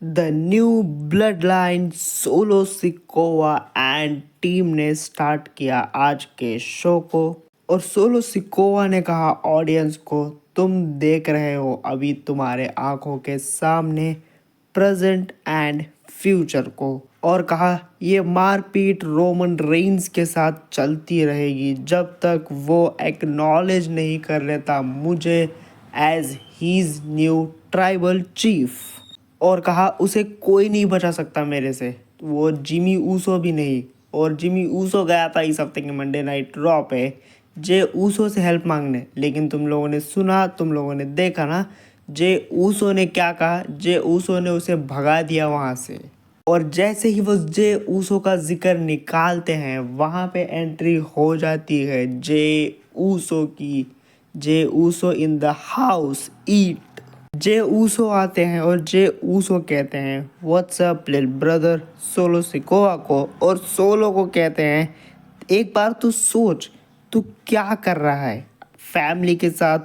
The new blood line solo Sikoa and team ने start किया आज के शो को। और सोलो सिकोवा ने कहा ऑडियंस को, तुम देख रहे हो अभी तुम्हारे आंखों के सामने प्रेजेंट एंड फ्यूचर को। और कहा ये मारपीट रोमन रेंस के साथ चलती रहेगी जब तक वो एक्नॉलेज नहीं कर लेता मुझे as his new tribal chief. और कहा उसे कोई नहीं बचा सकता मेरे से, वो जिमी ऊसो भी नहीं। और जिमी ऊसो गया था इस हफ्ते के मंडे नाइट रॉ पे जे ऊसो से हेल्प मांगने, लेकिन तुम लोगों ने सुना, तुम लोगों ने देखा ना जे ऊसो ने क्या कहा। जे ऊसो ने उसे भगा दिया वहाँ से। और जैसे ही वो जे ऊसो का जिक्र निकालते हैं वहाँ पे एंट्री हो जाती है जे ऊसो की। Jey Uso in the house yeet. Jey Uso आते हैं और जे ऊसो कहते हैं what's up little brother Solo Sikoa को। और सोलो को कहते हैं एक बार तू सोच, तू क्या कर रहा है फैमिली के साथ,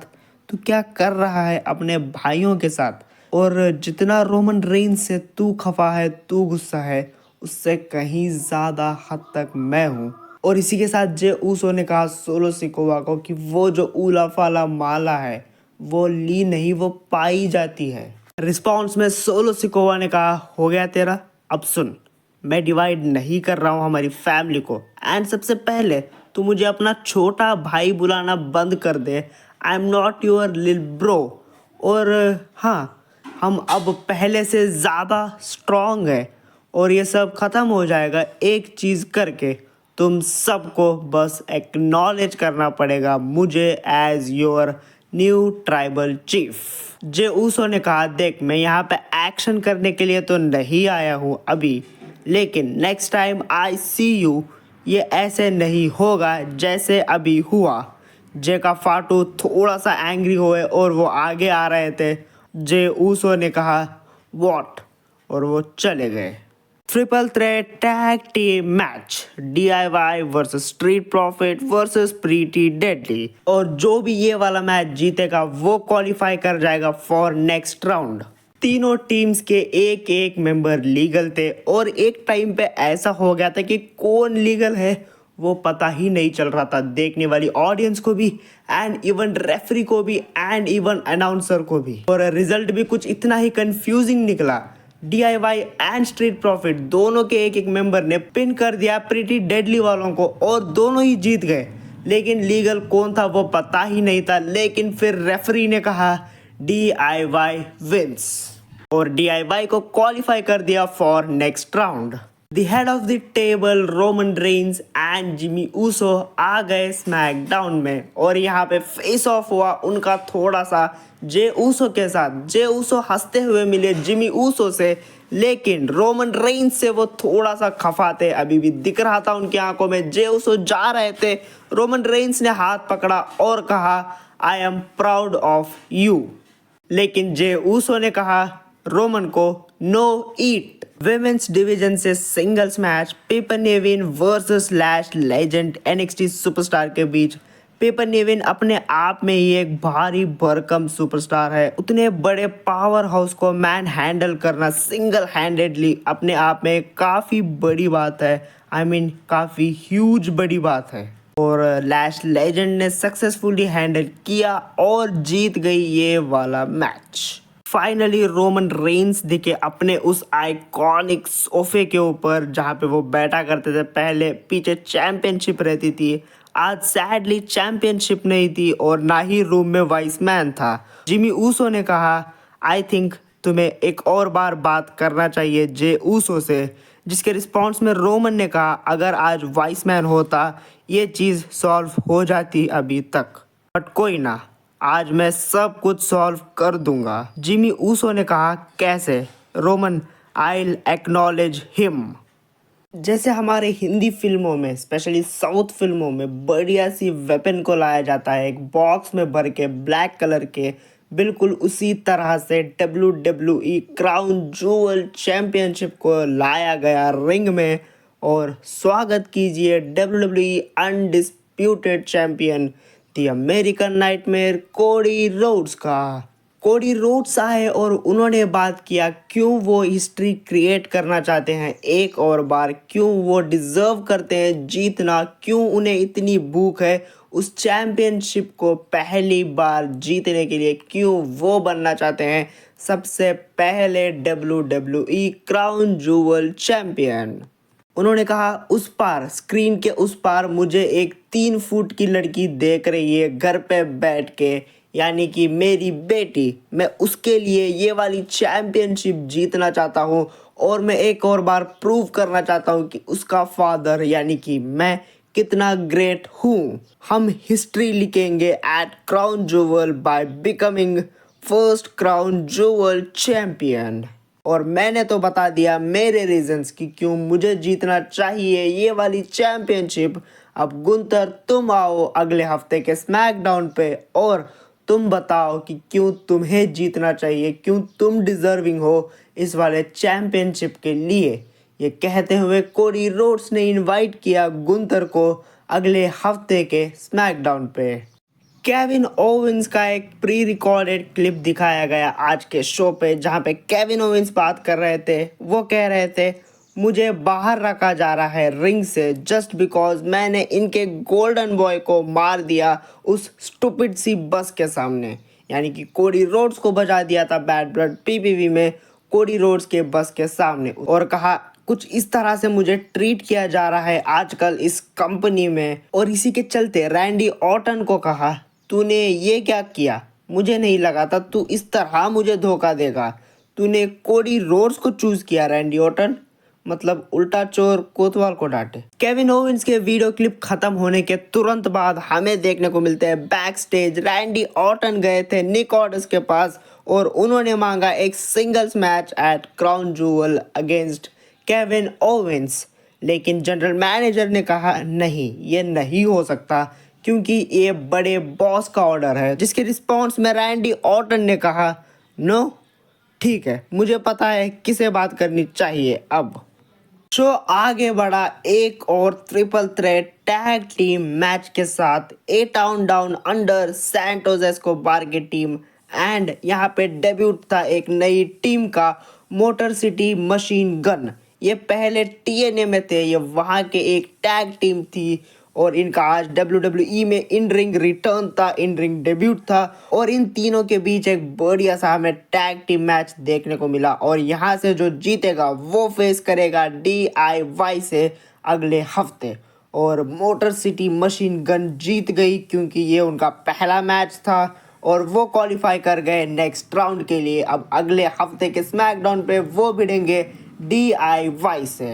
तू क्या कर रहा है अपने भाइयों के साथ। और जितना रोमन रेंस से तू खफा है, तू गुस्सा है, उससे कहीं ज़्यादा हद तक मैं हूँ। और इसी के साथ जे ऊसो ने कहा सोलो सिकोवा को कि वो जो ऊला फाला माला है वो ली नहीं, वो पाई जाती है। रिस्पॉन्स में सोलो सिकोवा ने कहा हो गया तेरा, अब सुन, मैं डिवाइड नहीं कर रहा हूँ हमारी फैमिली को। एंड सबसे पहले तू मुझे अपना छोटा भाई बुलाना बंद कर दे। आई एम नॉट योर लिल ब्रो। और हाँ, हम अब पहले से ज़्यादा स्ट्रॉन्ग है और ये सब ख़त्म हो जाएगा एक चीज़ करके। तुम सबको बस एक्नॉलेज करना पड़ेगा मुझे as your new tribal chief. Jey Uso ने कहा देख, मैं यहाँ पे एक्शन करने के लिए तो नहीं आया हूँ अभी, लेकिन next time I see you ये ऐसे नहीं होगा जैसे अभी हुआ। जे का फाटू थोड़ा सा एंग्री हुए और वो आगे आ रहे थे। जे ऊसो ने कहा वॉट, और वो चले गए। Triple threat tag team match DIY versus street profit versus pretty deadly. और जो भी ये वाला मैच जीतेगा वो क्वालिफाई कर जाएगा फॉर नेक्स्ट राउंड। तीनों टीम्स के एक एक मेंबर लीगल थे और एक टाइम पे ऐसा हो गया था कि कौन लीगल है वो पता ही नहीं चल रहा था देखने वाली ऑडियंस को भी, एंड इवन रेफरी को भी, एंड इवन अनाउंसर को भी। और रिजल्ट भी कुछ इतना ही कंफ्यूजिंग निकला। DIY एंड स्ट्रीट प्रॉफिट दोनों के एक एक मेंबर ने पिन कर दिया प्रीटी डेडली वालों को और दोनों ही जीत गए। लेकिन लीगल कौन था वो पता ही नहीं था। लेकिन फिर रेफरी ने कहा DIY विंस और DIY को क्वालिफाई कर दिया for next round. The head of the table Roman Reigns and Jimmy Uso आ गए स्मैकडाउन में और यहाँ पे फेस ऑफ हुआ उनका थोड़ा सा जे ऊसो के साथ। जे ऊसो हंसते हुए मिले जिमी ऊसो से, लेकिन रोमन रेंस से वो थोड़ा सा खफा थे, अभी भी दिख रहा था उनकी आंखों में। जे ऊसो जा रहे थे, रोमन रेंस ने हाथ पकड़ा और कहा I am proud of you. लेकिन जे ऊसो ने कहा रोमन को नो ईट। विमेंस डिवीजन से सिंगल्स मैच पेपर नेविन वर्सेस लैश लेजेंड NXT सुपरस्टार के बीच। पेपर नेविन अपने आप में ही एक भारी भरकम सुपरस्टार है। उतने बड़े पावर हाउस को मैन हैंडल करना सिंगल हैंडेडली अपने आप में काफ़ी बड़ी बात है। आई मीन काफ़ी ह्यूज बड़ी बात है। और लैश लेजेंड ने सक्सेसफुली हैंडल किया और जीत गई ये वाला मैच। फाइनली रोमन रेंस दिखे अपने उस आइकॉनिक सोफे के ऊपर जहाँ पे वो बैठा करते थे पहले। पीछे चैंपियनशिप रहती थी, आज सैडली चैंपियनशिप नहीं थी और ना ही रूम में वाइस मैन था। जिमी ऊसो ने कहा आई थिंक तुम्हें एक और बार बात करना चाहिए जे ऊसो से, जिसके रिस्पॉन्स में रोमन ने कहा अगर आज वाइस मैन होता ये चीज़ सॉल्व हो जाती अभी तक, बट कोई ना, आज मैं सब कुछ सॉल्व कर दूंगा। जिमी ऊसो ने कहा कैसे? Roman I acknowledge him. जैसे हमारे हिंदी फिल्मों में, स्पेशली साउथ फिल्मों में बढ़िया सी वेपन को लाया जाता है एक बॉक्स में भर के ब्लैक कलर के, बिल्कुल उसी तरह से WWE क्राउन ज्वेल चैंपियनशिप को लाया गया रिंग में। और स्वागत कीजिए WWE undisputed champion the American Nightmare Cody Rhodes का। कोडी रोड्स आए और उन्होंने बात किया क्यों वो हिस्ट्री क्रिएट करना चाहते हैं एक और बार, क्यों वो डिजर्व करते हैं जीतना, क्यों उन्हें इतनी भूख है उस चैंपियनशिप को पहली बार जीतने के लिए, क्यों वो बनना चाहते हैं सबसे पहले WWE क्राउन जूवल चैंपियन। उन्होंने कहा उस पार, स्क्रीन के उस पार मुझे एक 3 फुट की लड़की देख रही है घर पे बैठ के, यानी कि मेरी बेटी। मैं उसके लिए ये वाली चैंपियनशिप जीतना चाहता हूँ और मैं एक और बार प्रूव करना चाहता हूँ कि उसका फादर यानी कि मैं कितना ग्रेट हूँ। हम हिस्ट्री लिखेंगे at Crown Jewel by becoming first Crown Jewel champion. और मैंने तो बता दिया मेरे रीजंस कि क्यों मुझे जीतना चाहिए ये वाली चैंपियनशिप। अब गुंतर तुम आओ अगले हफ्ते के स्मैकडाउन पे और तुम बताओ कि क्यों तुम्हें जीतना चाहिए, क्यों तुम डिजर्विंग हो इस वाले चैंपियनशिप के लिए। ये कहते हुए कोडी रोड्स ने इनवाइट किया गुंतर को अगले हफ्ते के स्मैकडाउन पे। केविन ओवेंस का एक प्री रिकॉर्डेड क्लिप दिखाया गया आज के शो पे, जहाँ पे केविन ओवेंस बात कर रहे थे। वो कह रहे थे मुझे बाहर रखा जा रहा है रिंग से जस्ट बिकॉज मैंने इनके गोल्डन बॉय को मार दिया उस स्टूपिड सी बस के सामने, यानी कि कोडी रोड्स को बजा दिया था बैड ब्लड पीपीवी में कोडी रोड्स के बस के सामने। और कहा कुछ इस तरह से मुझे ट्रीट किया जा रहा है आजकल इस कंपनी में। और इसी के चलते रैंडी ऑर्टन को कहा तूने ये क्या किया, मुझे नहीं लगा था तू इस तरह मुझे धोखा देगा। तूने कोडी रोड्स को चूज किया रैंडी ऑर्टन, मतलब उल्टा चोर कोतवाल को डांटे। केविन ओवेंस के वीडियो क्लिप खत्म होने के तुरंत बाद हमें देखने को मिलते हैं बैक स्टेज रैंडी ऑर्टन गए थे निक ऑर्डर्स के पास और उन्होंने मांगा एक singles match at Crown Jewel against Kevin Owens. लेकिन जनरल मैनेजर ने कहा नहीं, ये नहीं हो सकता क्योंकि ये बड़े बॉस का ऑर्डर है। जिसके रिस्पॉन्स में रैंडी ऑर्टन ने कहा नो ठीक है, मुझे पता है किसे बात करनी चाहिए। अब शो आगे बढ़ा एक और triple threat tag team match के साथ A town down under Santos Escobar की टीम एंड यहाँ पे डेब्यूट था एक नई टीम का मोटर सिटी मशीन गन। ये पहले TNA में थे, ये वहाँ के एक टैग टीम थी और इनका आज WWE में इन रिंग रिटर्न था, इन रिंग डेब्यूट था और इन तीनों के बीच एक बढ़िया सा हमें टैग टीम मैच देखने को मिला। और यहाँ से जो जीतेगा वो फेस करेगा DIY से अगले हफ्ते। और मोटर सिटी मशीन गन जीत गई क्योंकि ये उनका पहला मैच था और वो क्वालिफाई कर गए नेक्स्ट राउंड के लिए। अब अगले हफ्ते के स्मैकडाउन पे वो भिड़ेंगे DIY से।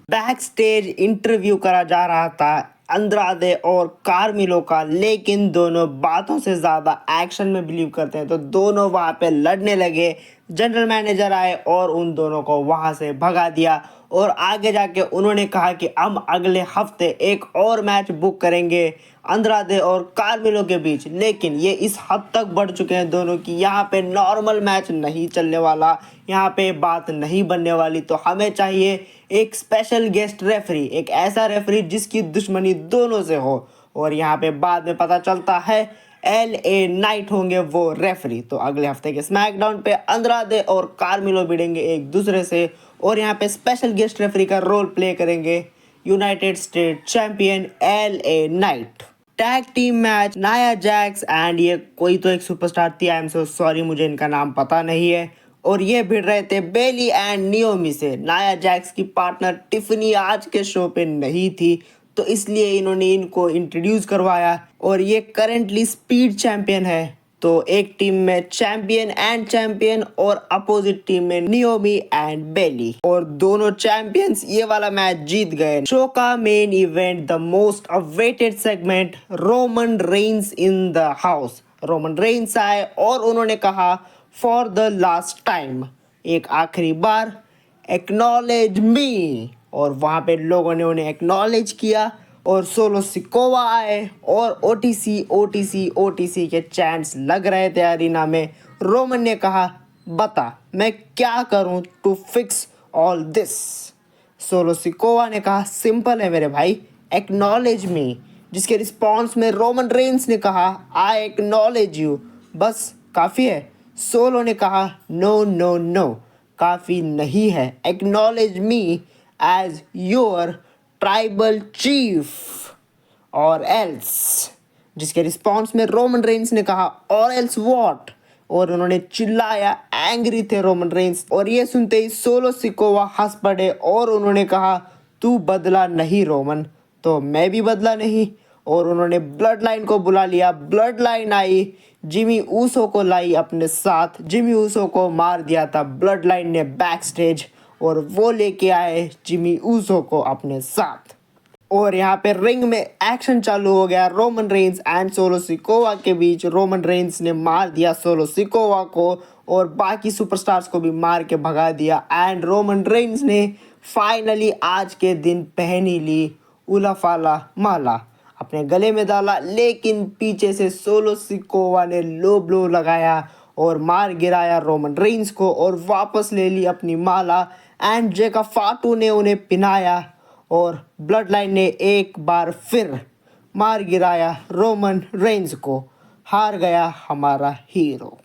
बैक स्टेज इंटरव्यू करा जा रहा था अंद्रादे और कार्मिलो का, लेकिन दोनों बातों से ज़्यादा एक्शन में बिलीव करते हैं तो दोनों वहाँ पे लड़ने लगे। जनरल मैनेजर आए और उन दोनों को वहाँ से भगा दिया और आगे जाके उन्होंने कहा कि हम अगले हफ्ते एक और मैच बुक करेंगे अंद्रादे और कार्मिलो के बीच। लेकिन ये इस हद तक बढ़ चुके हैं दोनों कि यहाँ पे नॉर्मल मैच नहीं चलने वाला, यहाँ पे बात नहीं बनने वाली। तो हमें चाहिए एक स्पेशल गेस्ट रेफरी, एक ऐसा रेफरी जिसकी दुश्मनी दोनों से हो। और यहाँ पे बाद में पता चलता है LA नाइट होंगे वो रेफरी। तो अगले हफ्ते के स्मैकडाउन पे अंद्रादे और कार्मिलो भिड़ेंगे एक दूसरे से और यहाँ पे स्पेशल गेस्ट रेफरी का रोल प्ले करेंगे United state champion LA night. Tag team match Nia Jax and ये कोई तो एक सुपरस्टार थी, आई एम सो सॉरी मुझे इनका नाम पता नहीं है, और ये भिड़ रहे थे बेली एंड नियोमी से। नाया जैक्स की पार्टनर टिफनी आज के शो पे नहीं थी तो इसलिए इन्होंने इनको इंट्रोड्यूस करवाया और ये करेंटली स्पीड चैंपियन है। तो एक टीम में चैंपियन और अपोजिट टीम में नियोमी एंड बेली, और दोनों चैंपियंस ये वाला मैच जीत गए। शो का main event, the most awaited segment, Roman Reigns in the house. Roman Reigns आए और उन्होंने कहा फॉर द लास्ट टाइम, एक आखिरी बार, एक्नॉलेज मी। और वहाँ पे लोगों ने उन्हें एक्नॉलेज किया और सोलो सिकोवा आए और OTC के चैंट्स लग रहे थे अरीना में। रोमन ने कहा बता मैं क्या करूं to fix all this. Solo Sikoa ने कहा सिंपल है मेरे भाई, एक्नॉलेज मी। जिसके रिस्पॉन्स में रोमन रेंस ने कहा आई एक्नॉलेज यू, बस काफ़ी है। सोलो ने कहा नो नो नो, काफ़ी नहीं है, acknowledge me as your tribal chief और एल्स। जिसके रिस्पॉन्स में रोमन रेंस ने कहा और एल्स व्हाट, और उन्होंने चिल्लाया, एंग्री थे रोमन रेंस। और ये सुनते ही सोलो सिकोवा हंस पड़े और उन्होंने कहा तू बदला नहीं रोमन, तो मैं भी बदला नहीं। और उन्होंने ब्लड लाइन को बुला लिया, ब्लड लाइन आई, जिमी ऊसो को लाई अपने साथ, जिमी ऊसो को मार दिया था ब्लड लाइन ने बैक स्टेज, और वो लेके आए जिमी ऊसो को अपने साथ। और यहाँ पे रिंग में एक्शन चालू हो गया Roman Reigns and solo Sikoa के बीच। रोमन रेंस ने मार दिया सोलो सिकोवा को और बाकी सुपरस्टार्स को भी मार के भगा दिया। एंड रोमन रेंस ने फाइनली आज के दिन पहनी ली उलाफाला माला, अपने गले में डाला, लेकिन पीछे से सोलो सिकोवा ने लो ब्लो लगाया और मार गिराया रोमन रेंस को और वापस ले ली अपनी माला। एंड जेका फाटू ने उन्हें पिनाया और ब्लड लाइन ने एक बार फिर मार गिराया रोमन रेंस को। हार गया हमारा हीरो।